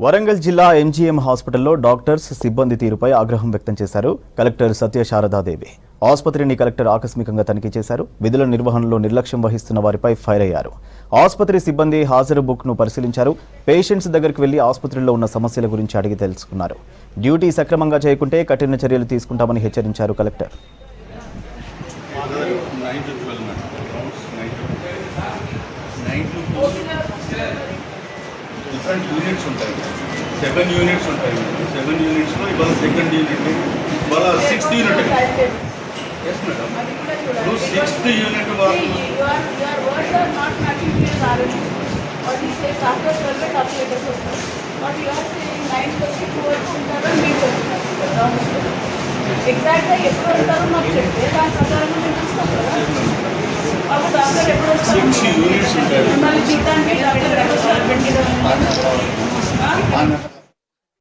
వరంగల్ జిల్లా ఎంజీఎం హాస్పిటల్లో డాక్టర్స్ సిబ్బంది తీరుపై ఆగ్రహం వ్యక్తం చేశారు కలెక్టర్ సత్యశారదాదేవి. ఆసుపత్రిని కలెక్టర్ ఆకస్మికంగా తనిఖీ చేశారు. విధుల నిర్వహణలో నిర్లక్ష్యం వహిస్తున్న వారిపై ఫైర్ అయ్యారు. ఆసుపత్రి సిబ్బంది హాజరు బుక్ను పరిశీలించారు. పేషెంట్స్ దగ్గరికి వెళ్లి ఆసుపత్రిలో ఉన్న సమస్యల గురించి అడిగి తెలుసుకున్నారు. డ్యూటీ సక్రమంగా చేయకుంటే కఠిన చర్యలు తీసుకుంటామని హెచ్చరించారు కలెక్టర్. డిఫరెంట్ యూనిట్స్ ఉంటాయి, 7 యూనిట్స్ ఉంటాయి. 7 యూనిట్స్లో ఇవాళ సెకండ్ యూనిట్, ఇవాళ 6th యూనిట్. ఎస్ మేడం, ఇప్పుడు 6th యూనిట్ వాళ్ళు ఎగ్జాక్ట్గా ఎప్పుడు వస్తారో మాకు చెప్తే దాని ప్రకారంగా మేము చూస్తాం కదా. అప్పుడు డాక్టర్ ఎప్పుడు వస్తారు, 6 యూనిట్స్ ఉంటాయి. జీతానికి డాక్టర్ ఎప్పుడు